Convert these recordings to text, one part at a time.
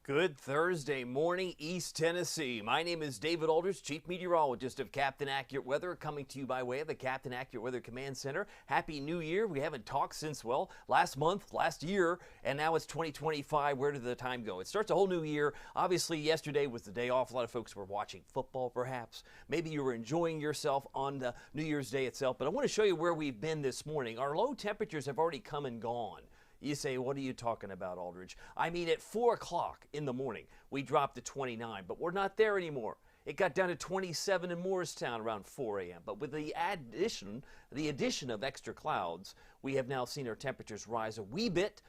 Good Thursday morning, East Tennessee. My name is David Aldridge, Chief Meteorologist of Captain Accurate Weather, coming to you by way of the Captain Accurate Weather Command Center. Happy New Year. We haven't talked since, well, last month, last year, and now it's 2025. Where did the time go? It starts a whole new year. Obviously, yesterday was the day off. A lot of folks were watching football, perhaps. Maybe you were enjoying yourself on the New Year's Day itself, but I want to show you where we've been this morning. Our low temperatures have already come and gone. You say, what are you talking about, Aldridge? I mean, at 4 o'clock in the morning, we dropped to 29, but we're not there anymore. It got down to 27 in Morristown around 4 a.m. But with the addition of extra clouds, we have now seen our temperatures rise a wee bit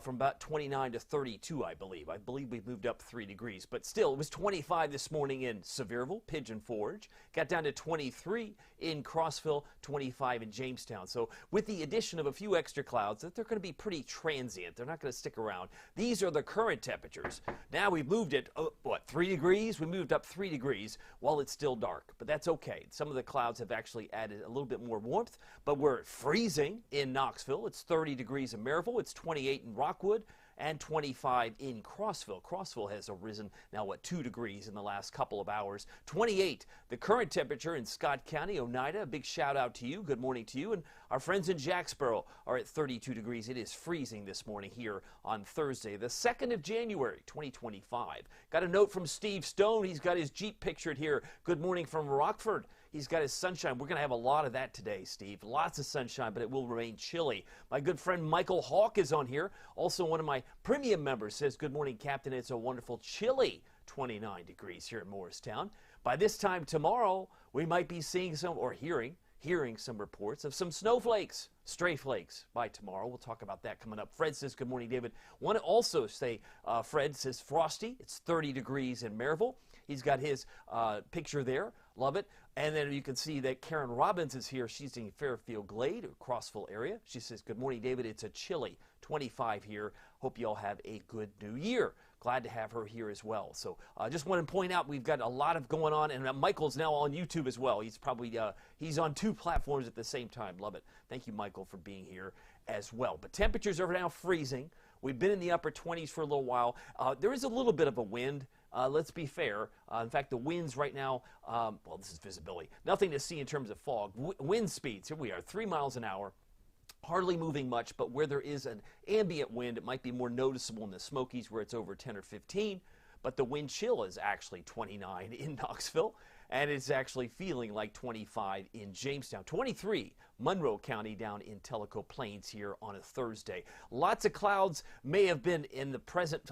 from about 29 to 32, I believe. I believe we've moved up 3 degrees. But still, it was 25 this morning in Sevierville, Pigeon Forge. Got down to 23 in Crossville, 25 in Jamestown. So with the addition of a few extra clouds, they're going to be pretty transient. They're not going to stick around. These are the current temperatures. Now we've moved it, 3 degrees? We moved up 3 degrees while it's still dark. But that's okay. Some of the clouds have actually added a little bit more warmth. But we're freezing in Knoxville. It's 30 degrees in Maryville. It's 28 in Rockwood and 25 in Crossville. Crossville has arisen now, 2 degrees in the last couple of hours. 28, the current temperature in Scott County, Oneida. A big shout out to you. Good morning to you. And our friends in Jacksboro are at 32 degrees. It is freezing this morning here on Thursday, the 2nd of January, 2025. Got a note from Steve Stone. He's got his Jeep pictured here. Good morning from Rockford. He's got his sunshine. We're going to have a lot of that today, Steve. Lots of sunshine, but it will remain chilly. My good friend Michael Hawk is on here. Also, one of my premium members says, good morning, Captain. It's a wonderful chilly 29 degrees here in Morristown. By this time tomorrow, we might be seeing some, or hearing some reports of some snowflakes, stray flakes by tomorrow. We'll talk about that coming up. Fred says, good morning, David. Want to also say, Fred says, frosty. It's 30 degrees in Maryville. He's got his picture there. Love it. And then you can see that Karen Robbins is here. She's in Fairfield Glade, or Crossville area. She says, good morning, David. It's a chilly 25 here. Hope you all have a good new year. Glad to have her here as well. So just want to point out we've got a lot of going on, and Michael's now on YouTube as well. He's probably he's on 2 platforms at the same time. Love it. Thank you, Michael, for being here as well. But temperatures are now freezing. We've been in the upper 20s for a little while. There is a little bit of a wind. Let's be fair. In fact, the winds right now, well, this is visibility. Nothing to see in terms of fog. Wind speeds, here we are, 3 miles an hour. Hardly moving much, but where there is an ambient wind, it might be more noticeable in the Smokies where it's over 10 or 15. But the wind chill is actually 29 in Knoxville, and it's actually feeling like 25 in Jamestown. 23, Monroe County down in Tellico Plains here on a Thursday. Lots of clouds may have been in the present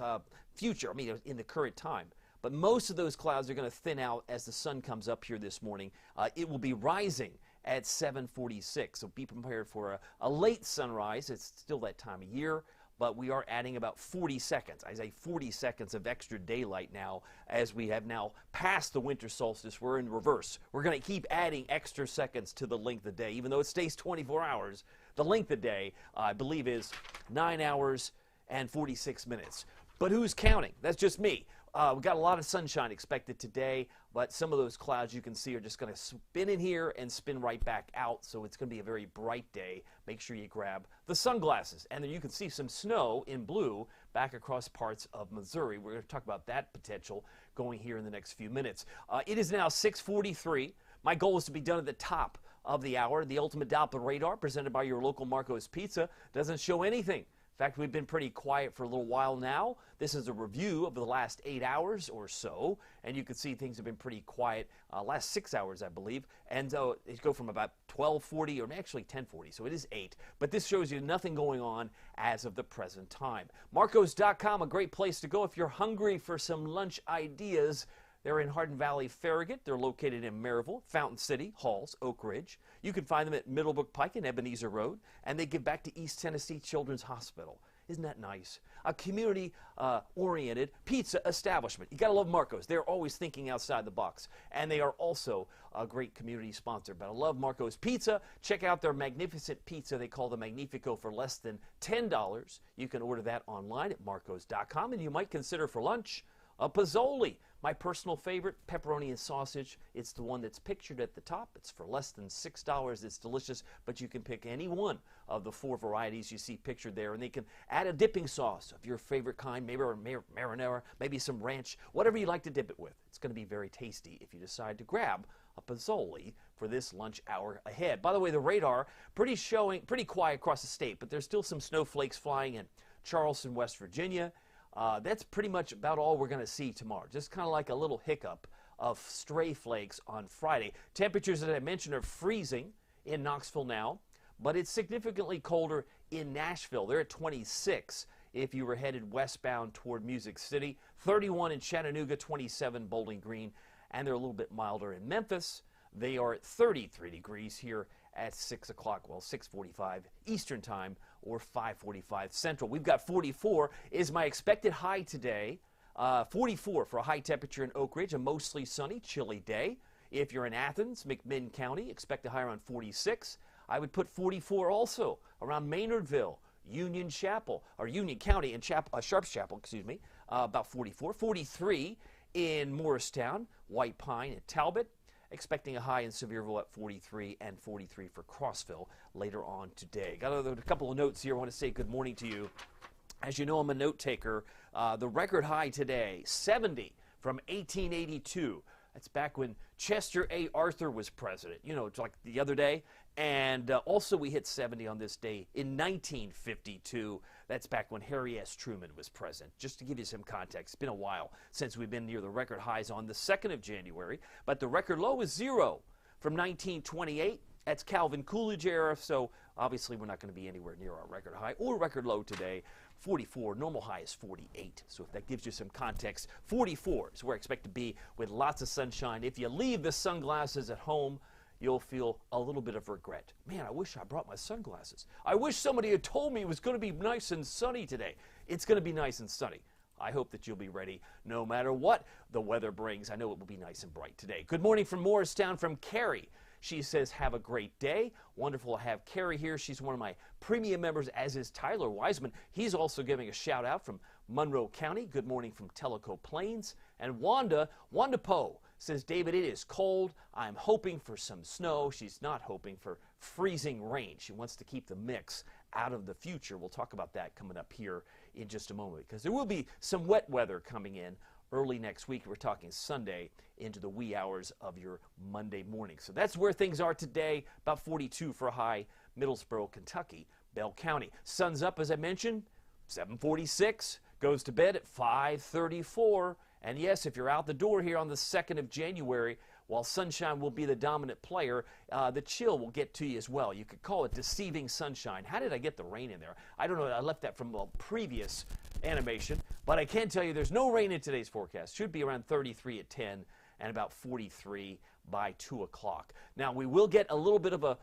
future, in the current time. But most of those clouds are going to thin out as the sun comes up here this morning. It will be rising at 7:46, so be prepared for a late sunrise. It's still that time of year, but we are adding about 40 seconds. I say 40 seconds of extra daylight now as we have now passed the winter solstice. We're in reverse. We're going to keep adding extra seconds to the length of day. Even though it stays 24 hours, the length of day, I believe, is 9 hours and 46 minutes. But who's counting? That's just me. We've got a lot of sunshine expected today, but some of those clouds you can see are just going to spin in here and spin right back out, so it's going to be a very bright day. Make sure you grab the sunglasses. And then you can see some snow in blue back across parts of Missouri. We're going to talk about that potential going here in the next few minutes. It is now 6:43. My goal is to be done at the top of the hour. The Ultimate Doppler Radar, presented by your local Marco's Pizza, doesn't show anything. In fact, we've been pretty quiet for a little while now. This is a review of the last 8 hours or so, and you can see things have been pretty quiet last 6 hours, I believe. And so it go from about 12:40 or actually 10:40, so it is 8. But this shows you nothing going on as of the present time. Marcos.com, a great place to go if you're hungry for some lunch ideas. They're in Hardin Valley, Farragut. They're located in Maryville, Fountain City, Halls, Oak Ridge. You can find them at Middlebrook Pike and Ebenezer Road, and they give back to East Tennessee Children's Hospital. Isn't that nice? A community-oriented pizza establishment. You got to love Marco's. They're always thinking outside the box, and they are also a great community sponsor. But I love Marco's Pizza. Check out their magnificent pizza. They call the Magnifico for less than $10. You can order that online at marcos.com, and you might consider for lunch a Pozzoli. My personal favorite, pepperoni and sausage. It's the one that's pictured at the top. It's for less than $6. It's delicious, but you can pick any one of the 4 varieties you see pictured there, and they can add a dipping sauce of your favorite kind, maybe marinara, maybe some ranch, whatever you like to dip it with. It's going to be very tasty if you decide to grab a Pozzoli for this lunch hour ahead. By the way, the radar pretty quiet across the state, but there's still some snowflakes flying in Charleston, West Virginia. That's pretty much about all we're going to see tomorrow. Just kind of like a little hiccup of stray flakes on Friday. Temperatures, as I mentioned, are freezing in Knoxville now, but it's significantly colder in Nashville. They're at 26 if you were headed westbound toward Music City, 31 in Chattanooga, 27 Bowling Green, and they're a little bit milder in Memphis. They are at 33 degrees here at 6 o'clock, well, 6:45 Eastern Time or 5:45 Central. We've got 44 is my expected high today. 44 for a high temperature in Oak Ridge, a mostly sunny, chilly day. If you're in Athens, McMinn County, expect a high around 46. I would put 44 also around Maynardville, Union County and Sharps Chapel, about 44. 43 in Morristown, White Pine, and Talbot. Expecting a high in Sevierville at 43 and 43 for Crossville later on today. Got a couple of notes here. I want to say good morning to you. As you know, I'm a note taker. The record high today, 70 from 1882. That's back when Chester A. Arthur was president, it's like the other day. And also we hit 70 on this day in 1952. That's back when Harry S. Truman was president. Just to give you some context, it's been a while since we've been near the record highs on the 2nd of January. But the record low is 0 from 1928. That's Calvin Coolidge era, so obviously we're not going to be anywhere near our record high or record low today. 44, normal high is 48, so if that gives you some context, 44 is where I expect to be with lots of sunshine. If you leave the sunglasses at home, you'll feel a little bit of regret. Man, I wish I brought my sunglasses. I wish somebody had told me it was going to be nice and sunny today. It's going to be nice and sunny. I hope that you'll be ready no matter what the weather brings. I know it will be nice and bright today. Good morning from Morristown from Carrie. She says, have a great day. Wonderful to have Carrie here. She's one of my premium members, as is Tyler Wiseman. He's also giving a shout out from Monroe County. Good morning from Tellico Plains. And Wanda Poe says, David, it is cold. I'm hoping for some snow. She's not hoping for freezing rain. She wants to keep the mix out of the future. We'll talk about that coming up here in just a moment, because there will be some wet weather coming in early next week. We're talking Sunday into the wee hours of your Monday morning. So that's where things are today. About 42 for a high, Middlesboro, Kentucky, Bell County. Sun's up, as I mentioned, 7:46. Goes to bed at 5:34. And yes, if you're out the door here on the 2nd of January, while sunshine will be the dominant player, the chill will get to you as well. You could call it deceiving sunshine. How did I get the rain in there? I don't know. I left that from a previous animation, but I can tell you there's no rain in today's forecast. Should be around 33 at 10 and about 43 by 2 o'clock. Now, we will get a little bit of a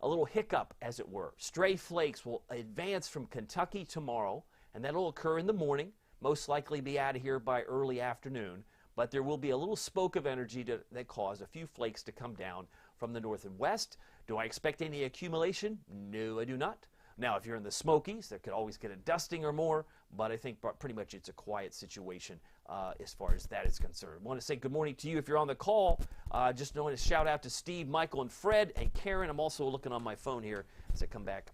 little hiccup, as it were. Stray flakes will advance from Kentucky tomorrow, and that'll occur in the morning. Most likely be out of here by early afternoon, but there will be a little spoke of energy that cause a few flakes to come down from the north and west. Do I expect any accumulation? No, I do not. Now, if you're in the Smokies, there could always get a dusting or more, but I think pretty much it's a quiet situation as far as that is concerned. I want to say good morning to you if you're on the call. Just want to shout out to Steve, Michael, and Fred, and Karen. I'm also looking on my phone here as I come back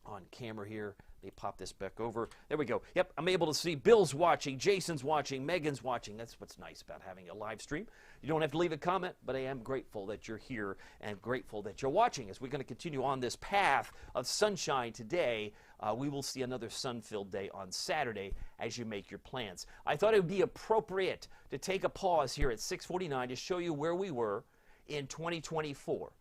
on camera here. They pop this back over. There we go. Yep, I'm able to see Bill's watching, Jason's watching, Megan's watching. That's what's nice about having a live stream. You don't have to leave a comment, but I am grateful that you're here and grateful that you're watching. As we're going to continue on this path of sunshine today, we will see another sun-filled day on Saturday as you make your plans. I thought it would be appropriate to take a pause here at 6:49 to show you where we were in 2024.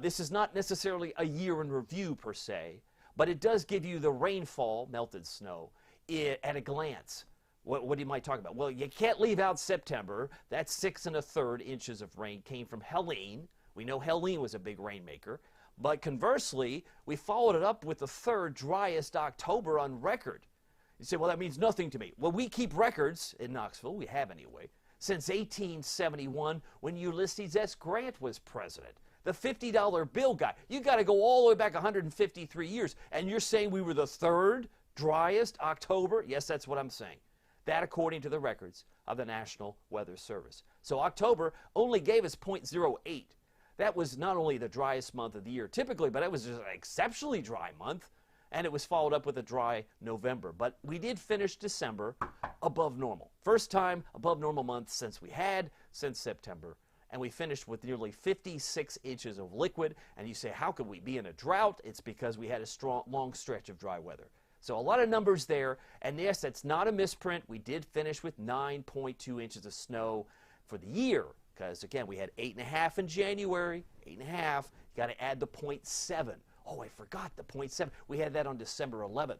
This is not necessarily a year in review per se, but it does give you the rainfall, melted snow, at a glance. What you might talk about? Well, you can't leave out September. That's 6 1/3 inches of rain came from Helene. We know Helene was a big rainmaker. But conversely, we followed it up with the 3rd driest October on record. You say, well, that means nothing to me. Well, we keep records in Knoxville. We have anyway. Since 1871, when Ulysses S. Grant was president. The $50 bill guy. You got to go all the way back 153 years. And you're saying we were the 3rd driest October? Yes, that's what I'm saying. That according to the records of the National Weather Service. So October only gave us 0.08. That was not only the driest month of the year typically, but it was just an exceptionally dry month. And it was followed up with a dry November. But we did finish December above normal. First time above normal month since September. And we finished with nearly 56 inches of liquid. And you say, how could we be in a drought? It's because we had a long stretch of dry weather. So a lot of numbers there. And yes, that's not a misprint. We did finish with 9.2 inches of snow for the year. Because, again, we had 8.5 in January, 8.5. You got to add the 0.7. Oh, I forgot the 0.7. We had that on December 11th.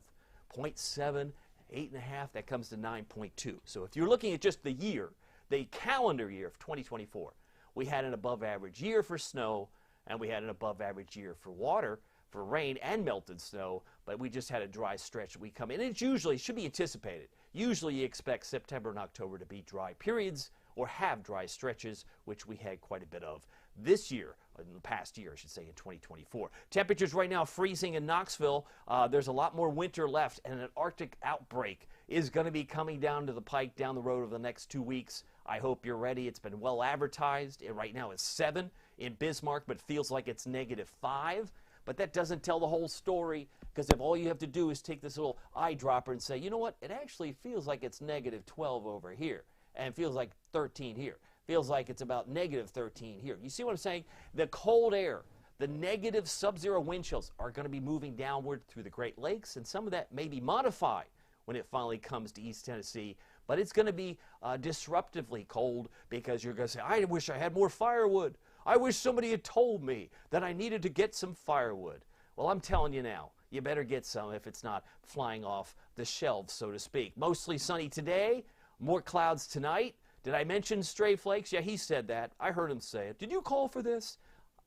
0.7, 8.5, that comes to 9.2. So if you're looking at just the year, the calendar year of 2024, we had an above average year for snow, and we had an above average year for water, for rain and melted snow, but we just had a dry stretch. We come in. It usually should be anticipated. Usually you expect September and October to be dry periods or have dry stretches, which we had quite a bit of this year, in the past year, I should say, in 2024. Temperatures right now freezing in Knoxville. There's a lot more winter left, and an Arctic outbreak is going to be coming down to the pike down the road over the next 2 weeks. I hope you're ready. It's been well advertised. Right now it's 7 in Bismarck, but feels like it's -5. But that doesn't tell the whole story, because if all you have to do is take this little eyedropper and say, you know what, it actually feels like it's -12 over here, and it feels like 13 here. Feels like it's about -13 here. You see what I'm saying? The cold air, the negative sub-zero wind chills are going to be moving downward through the Great Lakes, and some of that may be modified when it finally comes to East Tennessee. But it's going to be disruptively cold, because you're going to say, I wish I had more firewood. I wish somebody had told me that I needed to get some firewood. Well, I'm telling you now, you better get some if it's not flying off the shelves, so to speak. Mostly sunny today, more clouds tonight. Did I mention stray flakes? Yeah, he said that. I heard him say it. Did you call for this?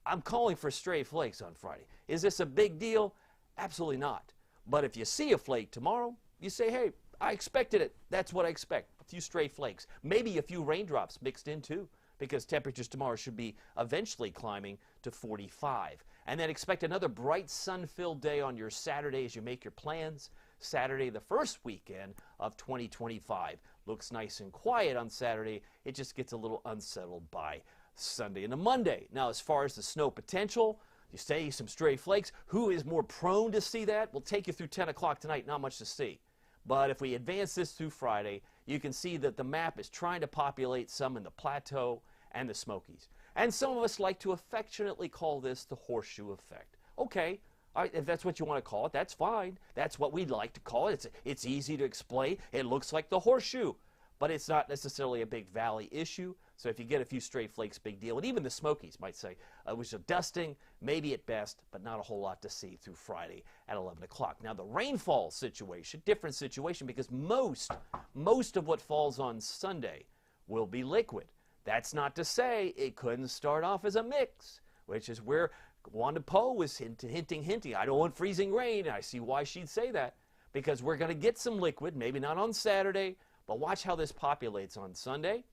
I'm calling for stray flakes on Friday. Is this a big deal? Absolutely not. But if you see a flake tomorrow, you say, hey, I expected it. That's what I expect. A few stray flakes. Maybe a few raindrops mixed in too, because temperatures tomorrow should be eventually climbing to 45. And then expect another bright sun-filled day on your Saturday as you make your plans. Saturday, the first weekend of 2025. Looks nice and quiet on Saturday. It just gets a little unsettled by Sunday and a Monday. Now, as far as the snow potential, you say some stray flakes. Who is more prone to see that? We'll take you through 10 o'clock tonight. Not much to see. But if we advance this through Friday, you can see that the map is trying to populate some in the Plateau and the Smokies. And some of us like to affectionately call this the horseshoe effect. Okay. All right, if that's what you want to call it, that's fine. That's what we'd like to call it. It's easy to explain. It looks like the horseshoe, but it's not necessarily a big valley issue. So if you get a few stray flakes, big deal. And even the Smokies might say it was a dusting, maybe at best, but not a whole lot to see through Friday at 11 o'clock. Now the rainfall situation, different situation, because most of what falls on Sunday will be liquid. That's not to say it couldn't start off as a mix, which is where Wanda Poe was hinting, I don't want freezing rain. And I see why she'd say that, because we're going to get some liquid, maybe not on Saturday, but watch how this populates on Sunday.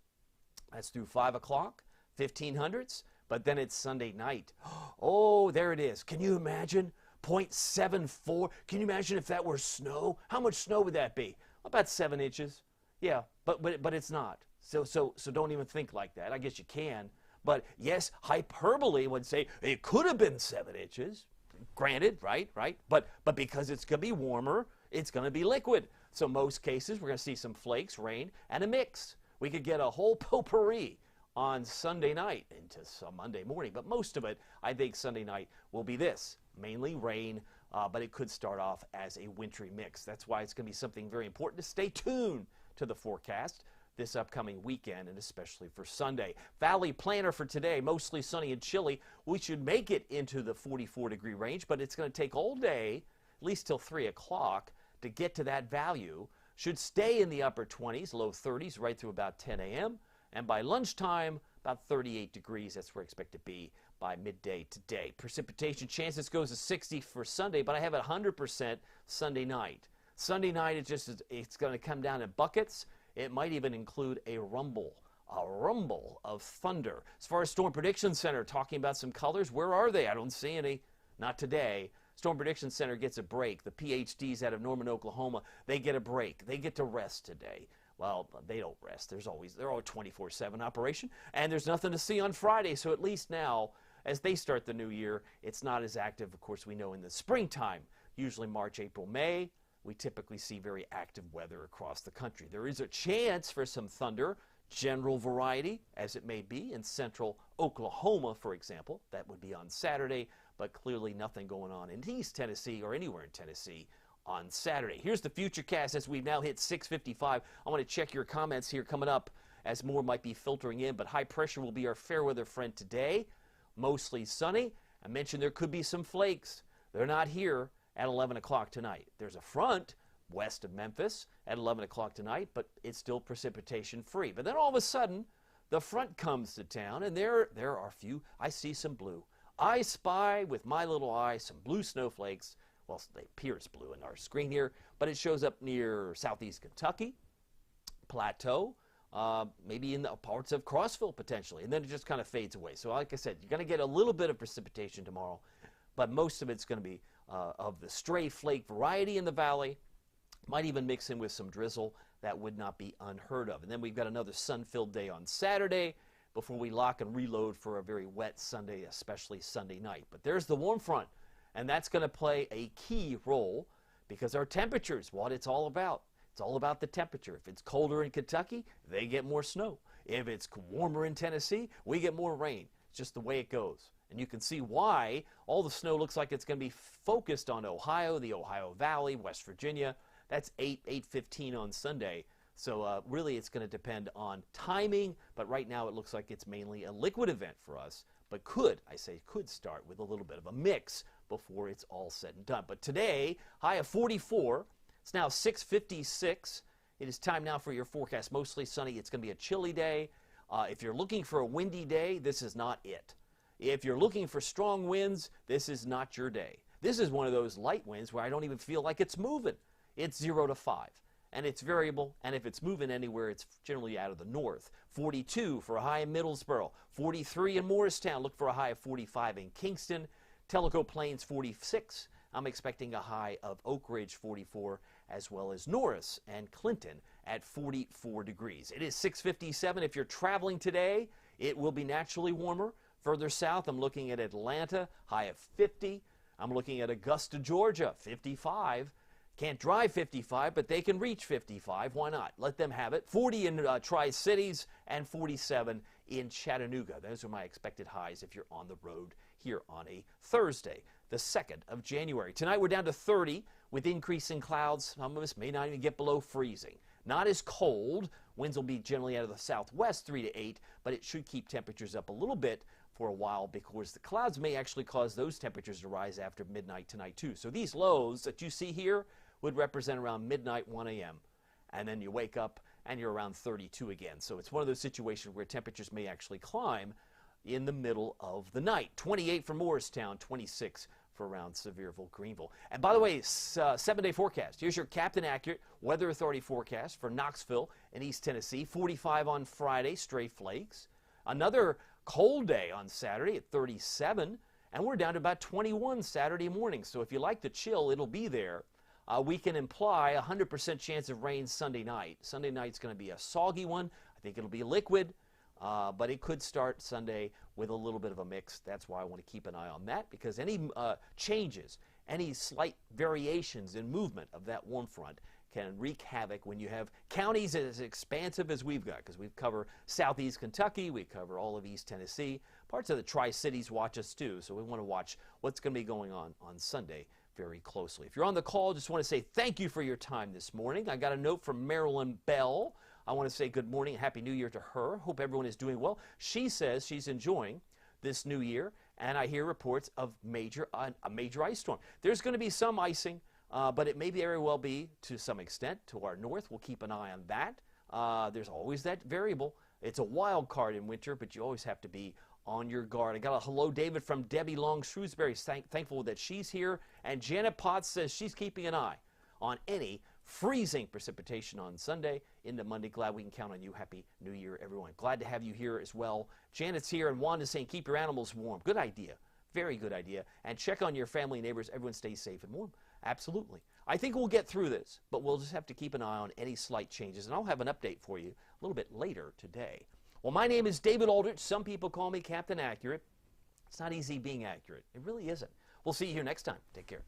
That's through 5 o'clock, 1500s, but then it's Sunday night. Oh, there it is. Can you imagine? 0.74. Can you imagine if that were snow? How much snow would that be? About 7 inches. Yeah, but it's not. So don't even think like that. I guess you can. But yes, hyperbole would say it could have been 7 inches. Granted, right? But because it's going to be warmer, it's going to be liquid. So most cases, we're going to see some flakes, rain, and a mix. We could get a whole potpourri on Sunday night into some Monday morning. But most of it, I think Sunday night will be this. Mainly rain, but it could start off as a wintry mix. That's why it's going to be something very important to stay tuned to the forecast this upcoming weekend, and especially for Sunday. Valley planner for today, mostly sunny and chilly. We should make it into the 44-degree range, but it's going to take all day, at least till 3 o'clock, to get to that value. Should stay in the upper 20s, low 30s, right through about 10 a.m. And by lunchtime, about 38 degrees. That's where I expect to be by midday today. Precipitation chances goes to 60 for Sunday, but I have it 100% Sunday night. Sunday night, it's going to come down in buckets. It might even include a rumble of thunder. As far as Storm Prediction Center, talking about some colors, where are they? I don't see any. Not today. Storm Prediction Center gets a break. The PhDs out of Norman, Oklahoma, they get a break. They get to rest today. Well, they don't rest. They're always 24/7 operation, and there's nothing to see on Friday. So at least now, as they start the new year, it's not as active. Of course, we know in the springtime, usually March, April, May, we typically see very active weather across the country. There is a chance for some thunder, general variety, as it may be in central Oklahoma, for example. That would be on Saturday, but clearly nothing going on in East Tennessee or anywhere in Tennessee on Saturday. Here's the Futurecast as we've now hit 6:55. I want to check your comments here coming up as more might be filtering in, but high pressure will be our fair weather friend today. Mostly sunny. I mentioned there could be some flakes. They're not here at 11 o'clock tonight. There's a front west of Memphis at 11 o'clock tonight, but it's still precipitation free. But then all of a sudden, the front comes to town, and there are a few. I see some blue. I spy with my little eye some blue snowflakes. Well, they appear as blue in our screen here, but it shows up near southeast Kentucky, Plateau, maybe in the parts of Crossville potentially, and then it just kind of fades away. So like I said, you're going to get a little bit of precipitation tomorrow, but most of it's going to be of the stray flake variety in the valley. Might even mix in with some drizzle. That would not be unheard of. And then we've got another sun-filled day on Saturday before we lock and reload for a very wet Sunday, especially Sunday night. But there's the warm front, and that's going to play a key role because our temperatures, what it's all about. It's all about the temperature. If it's colder in Kentucky, they get more snow. If it's warmer in Tennessee, we get more rain. It's just the way it goes. And you can see why all the snow looks like it's going to be focused on Ohio, the Ohio Valley, West Virginia. That's 8:15 on Sunday. So really it's going to depend on timing, but right now it looks like it's mainly a liquid event for us, but could start with a little bit of a mix before it's all said and done. But today, high of 44. It's now 6:56. It is time now for your forecast. Mostly sunny. It's going to be a chilly day. If you're looking for a windy day, this is not it. If you're looking for strong winds, this is not your day. This is one of those light winds where I don't even feel like it's moving. It's 0 to 5, and it's variable, and if it's moving anywhere, it's generally out of the north. 42 for a high in Middlesboro. 43 in Morristown. Look for a high of 45 in Kingston. Tellico Plains, 46. I'm expecting a high of Oak Ridge, 44, as well as Norris and Clinton at 44 degrees. It is 6:57. If you're traveling today, it will be naturally warmer. Further south, I'm looking at Atlanta, high of 50. I'm looking at Augusta, Georgia, 55. Can't drive 55, but they can reach 55. Why not? Let them have it. 40 in Tri-Cities and 47 in Chattanooga. Those are my expected highs if you're on the road here on a Thursday, the 2nd of January. Tonight we're down to 30 with increasing clouds. Some of us may not even get below freezing. Not as cold. Winds will be generally out of the southwest, 3 to 8, but it should keep temperatures up a little bit for a while because the clouds may actually cause those temperatures to rise after midnight tonight too. So these lows that you see here would represent around midnight, 1 a.m. And then you wake up and you're around 32 again. So it's one of those situations where temperatures may actually climb in the middle of the night. 28 for Morristown, 26 for around Sevierville, Greenville. And by the way, 7-day forecast. Here's your Captain Accurate Weather Authority forecast for Knoxville and East Tennessee. 45 on Friday, stray flakes. Another cold day on Saturday at 37. And we're down to about 21 Saturday morning. So if you like the chill, it'll be there. We can imply 100% chance of rain Sunday night. Sunday night's going to be a soggy one. I think it'll be liquid, but it could start Sunday with a little bit of a mix. That's why I want to keep an eye on that because any changes, any slight variations in movement of that warm front can wreak havoc when you have counties as expansive as we've got because we cover southeast Kentucky, we cover all of East Tennessee. Parts of the Tri-Cities watch us too, so we want to watch what's going to be going on Sunday very closely. If you're on the call, just want to say thank you for your time this morning. I got a note from Marilyn Bell. I want to say good morning and Happy New Year to her. Hope everyone is doing well. She says she's enjoying this new year, and I hear reports of a major ice storm. There's going to be some icing, but it may very well be to some extent to our north. We'll keep an eye on that. There's always that variable. It's a wild card in winter, but you always have to be on your guard. I got a hello, David, from Debbie Long Shrewsbury. Thankful that she's here. And Janet Potts says she's keeping an eye on any freezing precipitation on Sunday into Monday. Glad we can count on you. Happy New Year, everyone. Glad to have you here as well. Janet's here, and Wanda's saying keep your animals warm. Good idea. Very good idea. And check on your family and neighbors. Everyone stays safe and warm. Absolutely. I think we'll get through this, but we'll just have to keep an eye on any slight changes, and I'll have an update for you a little bit later today. Well, my name is David Aldrich. Some people call me Captain Accurate. It's not easy being accurate. It really isn't. We'll see you here next time. Take care.